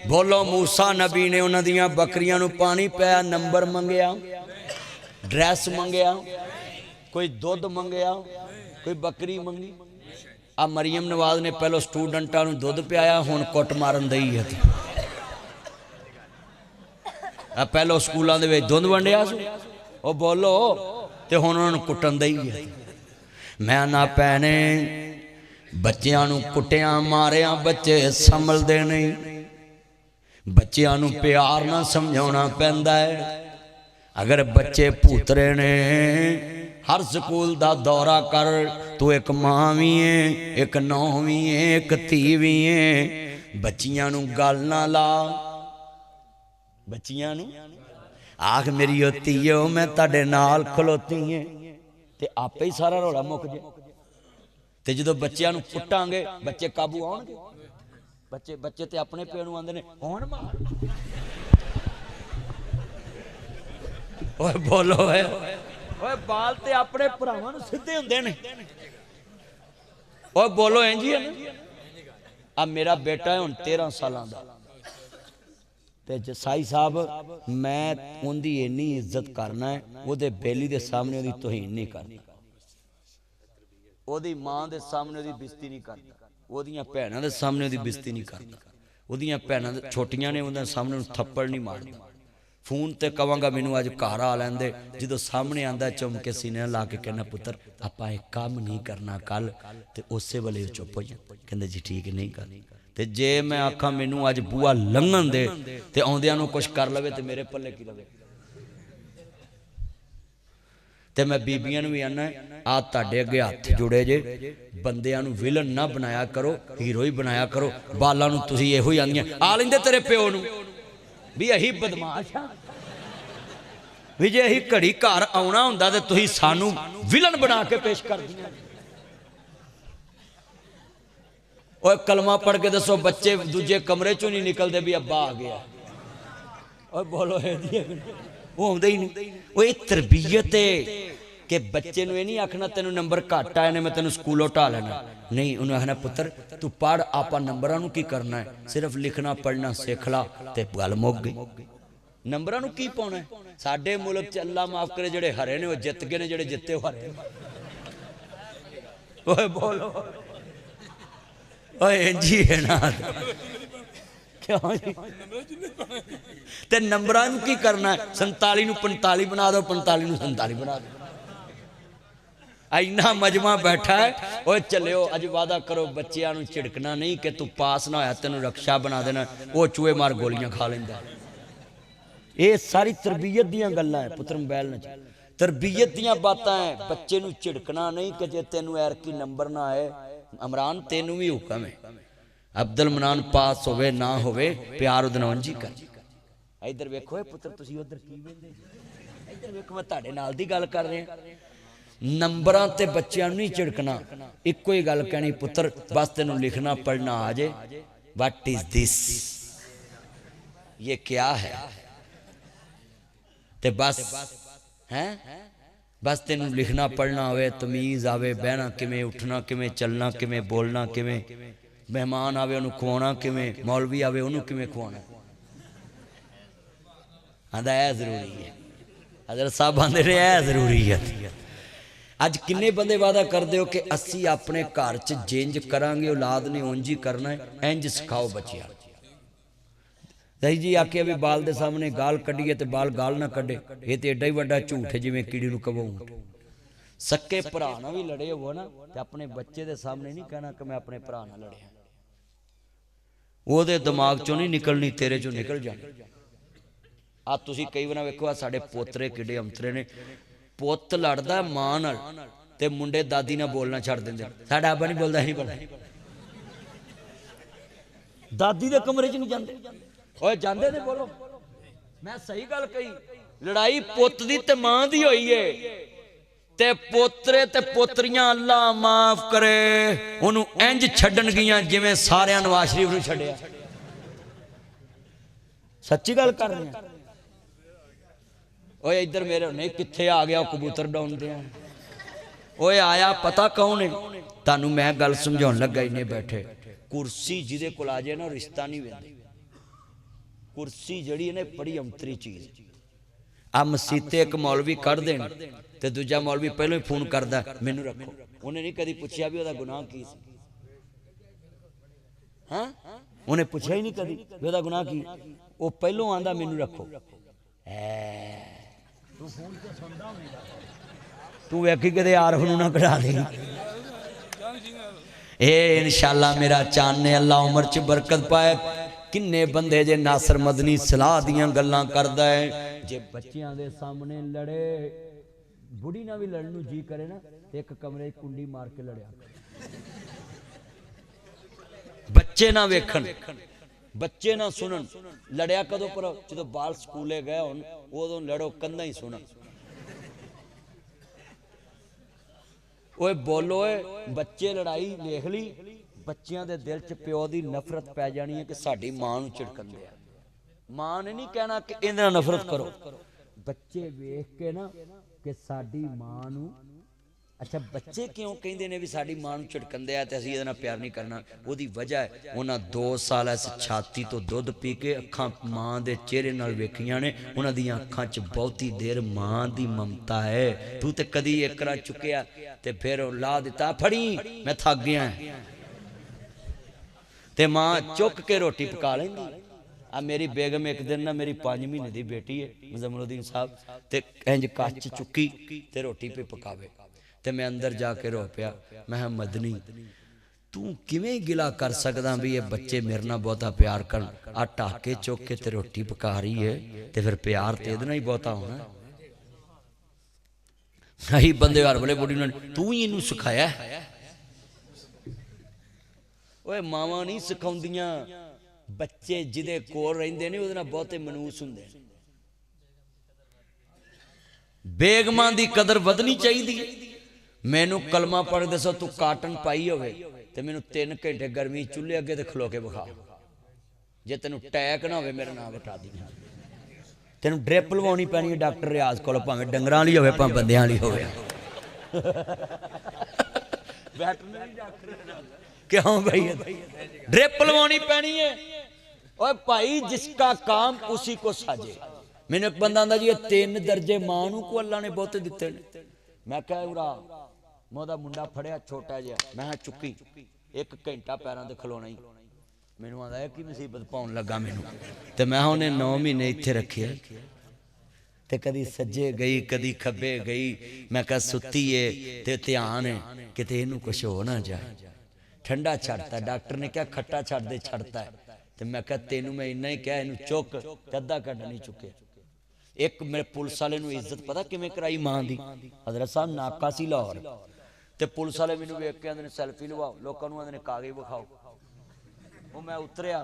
बोलो मूसा नबी ने उन्हां दियां बकरियां नूं पानी पाया, नंबर मंगया, ड्रैस मंगया, कोई दुध मंगया, कोई बकरी मंगी। आ मरियम नवाज ने पहलो स्टूडेंटां नूं दुध पियाया, हुण कुट मारन दई है। पहलो स्कूलों के दुध वंडिया वो बोलो तो हुण उन्होंने कुटन दई है। मैं ना भैने बच्चों नूं कुटिया मारिया बच्चे संभलते नहीं, बच्चों नूं प्यार ना समझाउणा पैंदा है। अगर बच्चे पुतरे ने हर स्कूल का दौरा कर, तू एक मां भी है, एक नौ भी है, एक धी भी है। बच्चियां नूं गल ना ला, बच्चियां नूं आख मेरी धीओ मैं तुहाडे नाल खलोती है, ते आपे ही सारा रौला मुक जाए। ते जदों बच्चियां नूं कुटांगे बच्चे काबू आउणगे। बच्चे बच्चे ते अपने प्यो नूं आंदे ने हुण मार। ओए बोलो ओए ओए बाल ते अपने भरावां नूं सीधे हुंदे ने। ओए बोलो इंज ही है ना। अब मेरा बेटा है हुण 13 सालां दा, ते जसाई साहब मैं उनकी इन्नी इज्जत करना है, वो बेली के सामने उसकी तोहीन नहीं करनी, ओदी मां के सामने उसकी बेइज्जती नहीं करता, ओदियां भैणां दे सामने उसकी बेइज्जती नहीं करता, ओदियां भैणां छोटियां ने उन्हें सामने थप्पड़ नहीं मारदा। फोन ते कवांगा मैनू अज घर आ लैंदे, जो सामने आंदा चुम के सीने ला के कहना पुत्र आपां एक काम नहीं करना कल, तो उस वेले चुप हो जाए, कहंदे जी ठीक नहीं कर। ते जे मैं आखा मैनू अज बूआ लंघन दे ते आउंदियां नूं कुछ कर लवे ते मेरे पल्ले की रवे। ते मैं बीबियां नूं भी आना आ तुहाडे अगे हथ जुड़े जे, बंदियां नूं विलन ना बनाया करो, हीरो ही बनाया करो। बालां नूं तुसीं इहो ही आंदियां आ लैंदे तेरे प्यो नूं भी अही बदमाश हाँ, भी जे अही घड़ी घर आउणा हुंदा ते तुसीं सानूं विलन बना के पेश कर दियां। ओए कलमा पढ़ के दसो बच्चे दूजे कमरे चों नहीं निकलते भी अब्बा आ गया। ओए बोलो वो आउंदे ही नहीं। वो तरबीयत है कि बच्चे नूं नहीं आखना तेनों नंबर घट आए ने मैं तेनों स्कूलों ढा लेना, नहीं उन्हें आखना पुत्र तू पढ़, आपां नंबरां नूं की करना है, सिर्फ लिखना पढ़ना सिख ला ते गल मुक गई। नंबरां नूं की पाउणा है? साडे मुल्क च अल्लाह माफ करे जिहड़े हरे ने वो जित गए ने, जिहड़े जिते वो हरे। ओए बोलो ओए जी है ना क्यों जी? ते नंबरां नूं की करना है? 47 नूं 45 बना दो, 45 नूं 47 बना दो। इन्ना मजमा बैठा है। ओए चलियो अज वादा करो बच्चियां नूं झिड़कना नहीं कि तू पास ना होया तेनों रक्षा बना देना, वो चूहे मार गोलियां खा लेंदा। ये सारी तरबीयत दियां गल्लां है पुत्र, मोबाइल न तरबीयत दियां बातां है। बच्चे नूं झिड़कना नहीं कि जे तेनों एरकी नंबर ना आए। इमरान तेनों भी हुक्म है, अब्दुल मनान पास होवे ना होवे प्यार उहदे नाल जी कर। इधर वेखो पुत्र तुसीं उधर की वेंदे, इधर वेखो मैं तुहाडे नाल दी गल कर रहा। नंबरां ते बच्चियां नूं नहीं झिड़कना, इक्को ही गल कहनी पुत्र बस तेनों लिखना पढ़ना आ जाए। व्हाट इज दिस, ये क्या है? ते बस हैं बस तेनों लिखना पढ़ना होवे, तमीज़ आवे, बहना किवें, उठना किवें, चलना किवें, बोलना किवें, मेहमान आवे उन्होंने खुआना किवें, मौलवी आवे उन्होंने किवें खुआना। आंदा है जरूरी है, हज़रत साहब आंदे ने है जरूरी है। अज किन्ने बंदे वादा करते हो कि असी अपने घर च जिंज करांगे औलाद ने उंज ही करना है, इंज सिखाओ बच्चियां। दही जी आखे भी बाल के सामने गाल कढ़ीए तो बाल गाल ना कढ़े, ये तो एडा ही वड्डा झूठ है जिवें कीड़ी नूं कवो ऊंट। सक्के भरा नाल भी लड़े हो ना तो अपने बच्चे के सामने नहीं कहना कि मैं अपने भरा नाल लड़िया, ओहदे दिमाग चों नहीं निकलनी, तेरे चों निकल जानी। आ तुसीं कई बार वेखो आ साडे पोतरे किड्डे अंतरे ने, पुत्त लड़दा मां नाल ते मुंडे दादी नाल बोलना छड्ड दिंदे। साडा आबा नहीं बोलदा, नहीं बोलदा, दादी दे कमरे च नहीं जांदे। ओए जांदे ने, बोलो मैं सही गल कही। लड़ाई पुत्त दी ते मां दी होई है, ते पोतरे ते पोतरियां अल्लाह माफ करे उन्हों इंज छड्डन गियां जिवें सारियां नवाज शरीफ नूं छड्डिया। सच्ची गल कर रहे हैं। ओए इधर मेरे नहीं कित्थे आ गया कबूतर डाउंदे आ। ओए आया पता कौन है? तानू मैं गल समझाउण लगा, इन्हें बैठे कुर्सी जिहदे कोल आ जाए ना रिश्ता नहीं वेंदे। कुर्सी जड़ी ने बड़ी अंतरी चीज। आ मसीते एक मौलवी कढ़ देन ते दूजा मौलवी पहलों ही फोन करदा मैनू रखो। उन्हें नहीं कदी पूछया भी ओदा गुनाह की सी। हाँ उन्हें पूछया ही नहीं कदी भी ओदा गुनाह की। वो पहलों आंदा मैनू रखो। तू वेखी कदे आरफ नूं ना कढ़ा दे। ए इंशाअल्लाह मेरा चान ने अल्लाह उम्र च बरकत पाए। किन्ने बंदे जे नासर मदनी सलाह दियां गल्लां करदा है, जे बच्चियां दे सामने लड़े, बुढ़ी ना भी लड़न नूं जी करे ना, एक कमरे कुंडी मार के लड़िया। बच्चे ना वेखन, बच्चे ना सुनन, लड़िया कदों पर जो बाल स्कूले गए होन उदों लड़ो, कंधा ही सुनन। ओए बोलो बच्चे लड़ाई देख ली, बच्चियां दे दिल च प्यो दी नफरत पै जानी है कि साडी मां नूं झिड़कन दिया। मां ने नहीं कहना कि इहदे नाल नफरत करो, बच्चे वेख के ना कि साडी मां नूं। अच्छा बच्चे क्यों कहंदे ने भी साडी मां नूं झिड़कन दिया ते असीं इहदे नाल प्यार नहीं करना? ओदी वजह है उन्हां 2 साल इस छाती तो दुध पी के अखां मां दे चेहरे नाल वेखियां ने, उन्हां दियां अखां च बहुती देर मां दी ममता है। तू ते कदी एक रा चुकिया ते फिर ला दिता फड़ी मैं थक गया ते मां चुक के रोटी पका लेंदी। आ मेरी बेगम एक दिन ना मेरी 5 महीने की बेटी है मुजम्मलुद्दीन साहब ते इंज कच चुकी ते रोटी पे पकावे ते मैं अंदर जाके रो पिया। मैं मदनी तू किवें गिला कर सकदा भी ये बच्चे मेरे नाल बहुता प्यार कर, आ ढाके चुक के ते रोटी पका रही है ते फिर प्यार ते इहदे नाल ही बहुता होना। नहीं बंदे हर वेले बुढ़ी ने तू ही इनू सिखाया। ओए मावां नहीं सिखाउंदियां, बच्चे जिदे कोल रहिंदे ने उहदे नाल बहुते मनूस हुंदे। बेगमां दी कदर वधनी चाहिदी। मैनू कलमा पढ़ दसो तू काटन पाई होवे ते मैनू 3 घंटे गर्मी चूल्हे अगे ते खलो के विखा। जे तेनू टैक ना होवे मेरा नाम बता दी। तेनू ड्रिप लवाउणी पैनी है डॉक्टर रियाज कोल, भावें डंगरां वाली होवे भावें बंदियां वाली होवे। क्यों भाई ड्रिप लवाउणी पैनी है? ओए भाई जिसका काम उसी को साजे। मैनू एक बंदा आंदा जी 3 दर्जे मां नूं को अल्लाह ने बहुते दित्ते ने। मैं कहा उरा मैं ओहदा मुंडा फड़िया छोटा जिहा, मैं चुकी 1 घंटा पैरां ते खलोना ही। मैनू आंदा है कि मुसीबत पाउण लगा मैनू ते मैं उन्हें 9 महीने इत्थे रखे ते कदी सज्जे गई कदी खब्बे गई। मैं कहा सुत्ती है ते ध्यान है किते इनू कुछ हो ना जाए। ठंडा छड़ता डॉक्टर ने क्या खट्टा छड़ दे छड़ता है ते मैं कहा तेनू मैं इन्ना ही कहा इनू चुक ते अद्धा घंटा नहीं चुके। एक मेरे पुलिस वाले नूं इज्जत पता किवें कराई मां दी? हजरत साहब नाका सी लाहौर ते पुलिस वाले मैनू वेख के आंदे ने सैल्फी लवाओ, लोकां नूं आंदे ने कागज विखाओ। वो मैं उतरिया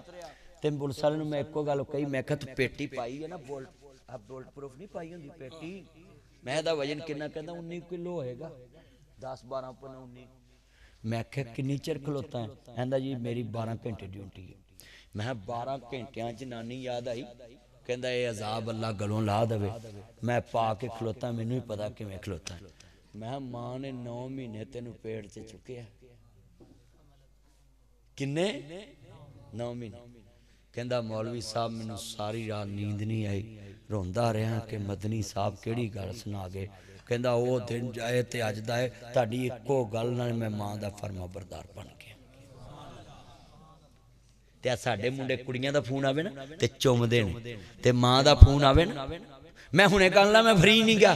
ते पुलिस वाले नूं मैं एको गल कही, मैं कहा तू पेटी पाई है ना बुलेट प्रूफ नहीं पाई होंदी पेटी? मैं दा वजन कितना? कहंदा 19 किलो होएगा, 10-12 पौने 19। मैं क्या किन्नी चिर खलोता है? कहंदा जी मेरी 12 घंटे ड्यूटी है। मैं 12 घंटियां च नानी याद आई, कहंदा ये अजाब अल्लाह गलों ला दवे। मैं पा के खलोता, मैनू ही पता किवें खलोता। मैं मां ने 9 महीने तेनू पेट च चुकिया। किन्ने? 9 महीने। कहंदा मौलवी साहब मैनू सारी रात नींद नहीं आई, रोंदा रहा कि मदनी साहब केड़ी गल सुना गए। कहंदा वो दिन जाए ते अज दा है, तुहाडी इक्को गल नाल मैं मां दा फरमा बरदार बन गया। ते साडे मुंडे कुड़ियां दा फोन आवे ना ते चुमदे ने, ते मां दा फोन आवे ना मैं हुणे कल ला मैं फ्री नहीं गया